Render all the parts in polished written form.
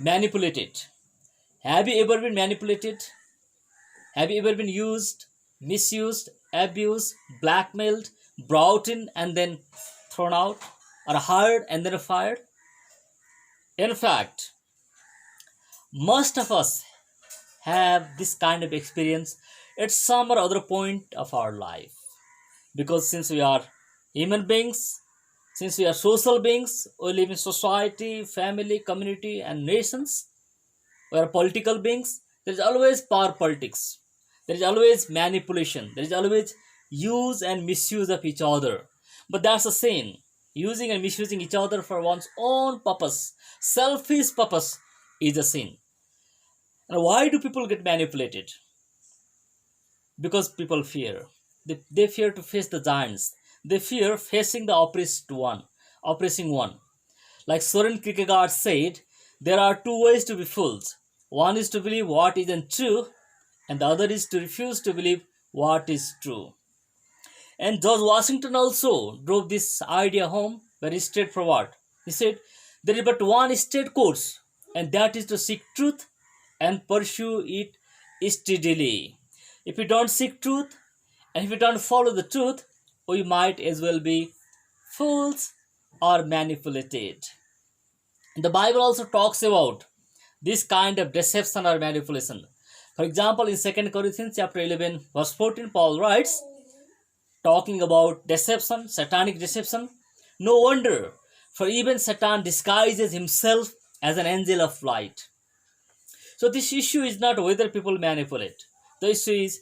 Manipulated. Have you ever been manipulated? Have you ever been used, misused, abused, blackmailed, brought in and then thrown out, or hired and then fired? In fact, most of us have this kind of experience at some or other point of our life. Because since we are human beings, since we are social beings, we live in society, family, community, and nations. We are political beings. There is always power politics. There is always manipulation. There is always use and misuse of each other. But that's a sin. Using and misusing each other for one's own purpose, selfish purpose, is a sin. And why do people get manipulated? Because people fear. They fear to face the giants. They fear facing the oppressing one. Like Soren Kierkegaard said, there are two ways to be fools. One is to believe what isn't true, and the other is to refuse to believe what is true. And George Washington also drove this idea home very straightforward. He said, there is but one straight course, and that is to seek truth and pursue it steadily. If we don't seek truth, and if we don't follow the truth, we might as well be fools or manipulated. The Bible also talks about this kind of deception or manipulation. For example, in 2 Corinthians chapter 11, verse 14, Paul writes, talking about deception, satanic deception, no wonder, for even Satan disguises himself as an angel of light. So this issue is not whether people manipulate. The issue is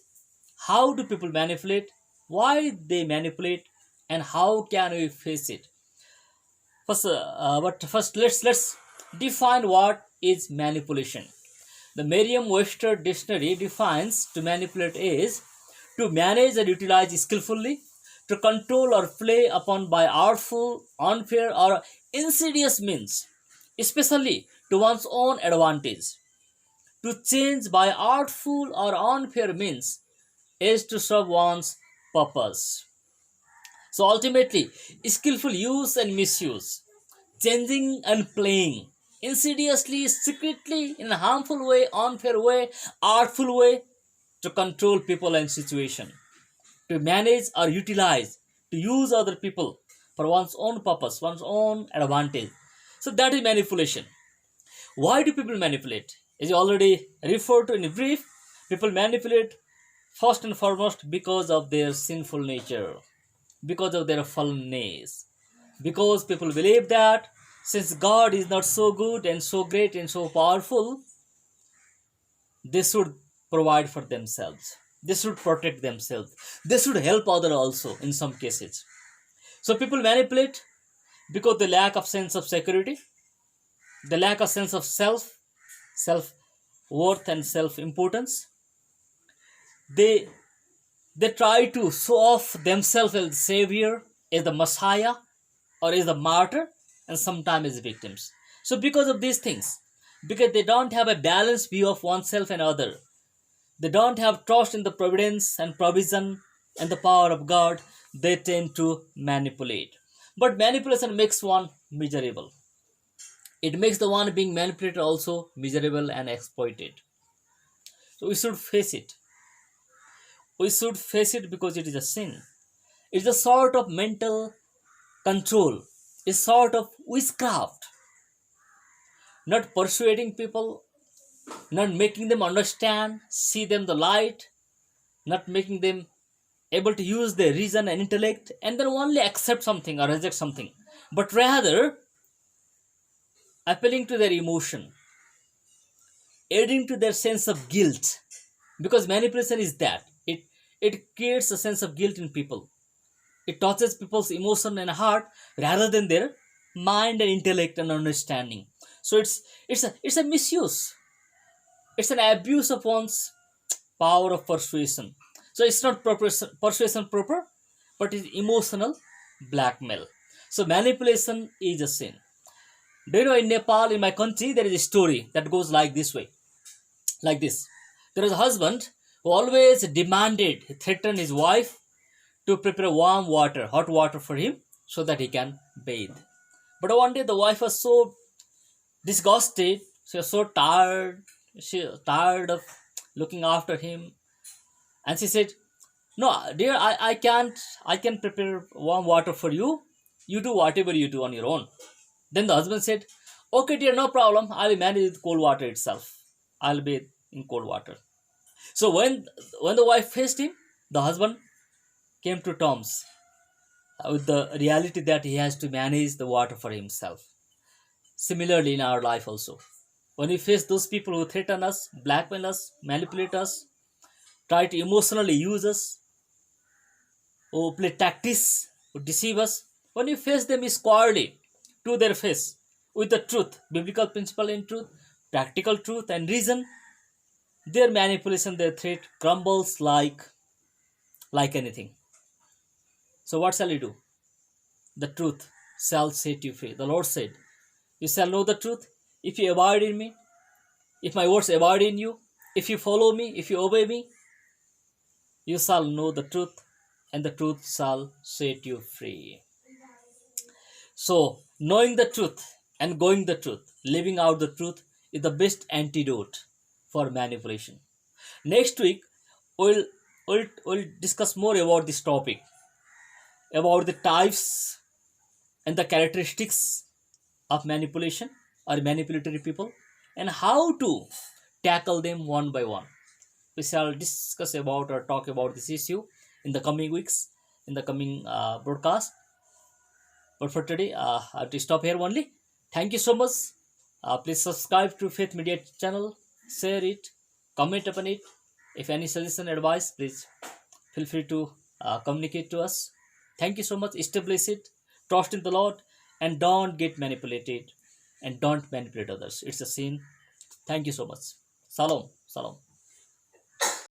how do people manipulate, why they manipulate, and how can we face it. First, let's define what is manipulation. The Merriam-Webster dictionary defines to manipulate is to manage or utilize skillfully, to control or play upon by artful, unfair, or insidious means, especially to one's own advantage. To change by artful or unfair means is to serve one's purpose. So ultimately, skillful use and misuse, changing and playing, insidiously, secretly, in a harmful way, unfair way, artful way, to control people and situation, to manage or utilize, to use other people for one's own purpose, one's own advantage. So that is manipulation. Why do people manipulate? As you already referred to in brief, people manipulate first and foremost because of their sinful nature, because of their fallenness, because people believe that since God is not so good and so great and so powerful, they should provide for themselves, they should protect themselves, they should help others also in some cases. So people manipulate because the lack of sense of security, the lack of sense of self worth and self importance. They try to show off themselves as the savior, as the messiah, or as the martyr, and sometimes as victims. So because of these things, because they don't have a balanced view of oneself and other, they don't have trust in the providence and provision and the power of God, they tend to manipulate. But manipulation makes one miserable. It makes the one being manipulated also miserable and exploited. So we should face it. We should face it because it is a sin. It's a sort of mental control, a sort of witchcraft. Not persuading people, not making them understand, see them the light, not making them able to use their reason and intellect and then only accept something or reject something, but rather appealing to their emotion, adding to their sense of guilt. Because manipulation is that it creates a sense of guilt in people. It touches people's emotion and heart rather than their mind and intellect and understanding. So it's a misuse. It's an abuse of one's power of persuasion. So it's not persuasion proper, but it's emotional blackmail. So manipulation is a sin. Do you know in Nepal, in my country, there is a story that goes like this way, like this. There is a husband who always demanded, he threatened his wife to prepare warm water, hot water for him so that he can bathe. But one day the wife was so disgusted, She was so tired. She was tired of looking after him. And she said, no, dear, I can't. I can prepare warm water for you. You do whatever you do on your own. Then the husband said, okay, dear, no problem. I'll manage with cold water itself. I'll bathe in cold water. So when the wife faced him, the husband came to terms with the reality that he has to manage the water for himself. Similarly, in our life also, when we face those people who threaten us, blackmail us, manipulate us, try to emotionally use us, or play tactics, or deceive us, when we face them squarely to their face with the truth, biblical principle and truth, practical truth and reason, their manipulation, their threat crumbles like anything. So what shall we do? The truth shall set you free. The Lord said, you shall know the truth if you abide in me, if my words abide in you, if you follow me, if you obey me, you shall know the truth, and the truth shall set you free. So, knowing the truth and going the truth, living out the truth is the best antidote for manipulation. Next week, we'll discuss more about this topic, about the types and the characteristics of manipulation or manipulatory people, and how to tackle them one by one. We shall discuss about or talk about this issue in the coming weeks, in the coming broadcast. But for today, I have to stop here only. Thank you so much. Please subscribe to Faith Media channel, share it, comment upon it. If any suggestion, advice, please feel free to communicate to us. Thank you so much. Establish it, trust in the Lord, and don't get manipulated, and don't manipulate others. It's a sin. Thank you so much. Shalom. Shalom.